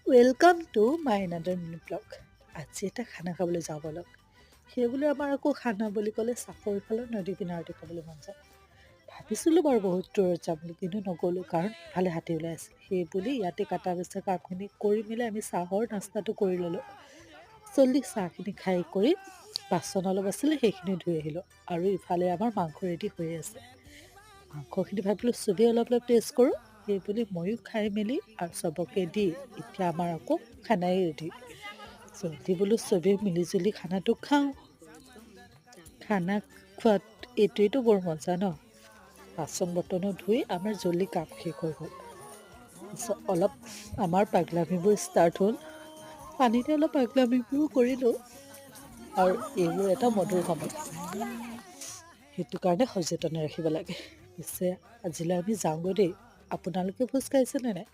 Welcome to my another mini blog. আজি এটা খানা খাবলৈ যাওঁ ব'লক। সেইবুলি আমাৰ আকৌ খানা বুলি ক'লে চাপৰিফালৰ নদী কিনাৰতে খাবলৈ মন যায়। ভাবিছিলোঁ বাৰু বহুত দূৰত যাম বুলি, কিন্তু নগ'লোঁ কাৰণ ইফালে হাতী ওলাই আছিল। সেইবুলি ইয়াতে কাটা বেচা কামখিনি কৰি মেলি আমি চাহৰ নাস্তাটো কৰি ল'লোঁ। জল্দি চাহখিনি খাই কৰি বাচন অলপ আছিলে সেইখিনি ধুই আহিলোঁ। আৰু ইফালে আমাৰ মাংস ৰেডি হৈ আছে। মাংসখিনি ভাবিলোঁ চবেই অলপ অলপ টেষ্ট কৰোঁ, সেইবুলি ময়ো খাই মেলি আৰু চবকে দি এতিয়া আমাৰ আকৌ খানাই ৰেডি। জল্দি বোলো চবেই মিলিজুলি খানাটো খাওঁ। খানা খোৱাত এইটোৱেতো বৰ মজা ন। বাচন বৰ্তনো ধুই আমাৰ জল্দি কাম শেষ হৈ গ'ল। তাৰপিছত অলপ আমাৰ পাগলামিবোৰ ষ্টাৰ্ট হ'ল। পানীতে অলপ পাগলামিবোৰো কৰিলোঁ। আৰু এইবোৰ এটা মধুৰ সময়, সেইটো কাৰণে সচেতনে ৰাখিব লাগে। পিছে আজিলৈ আমি যাওঁগৈ দেই। আপোনালোকে ভোজ খাইছেনে নাই?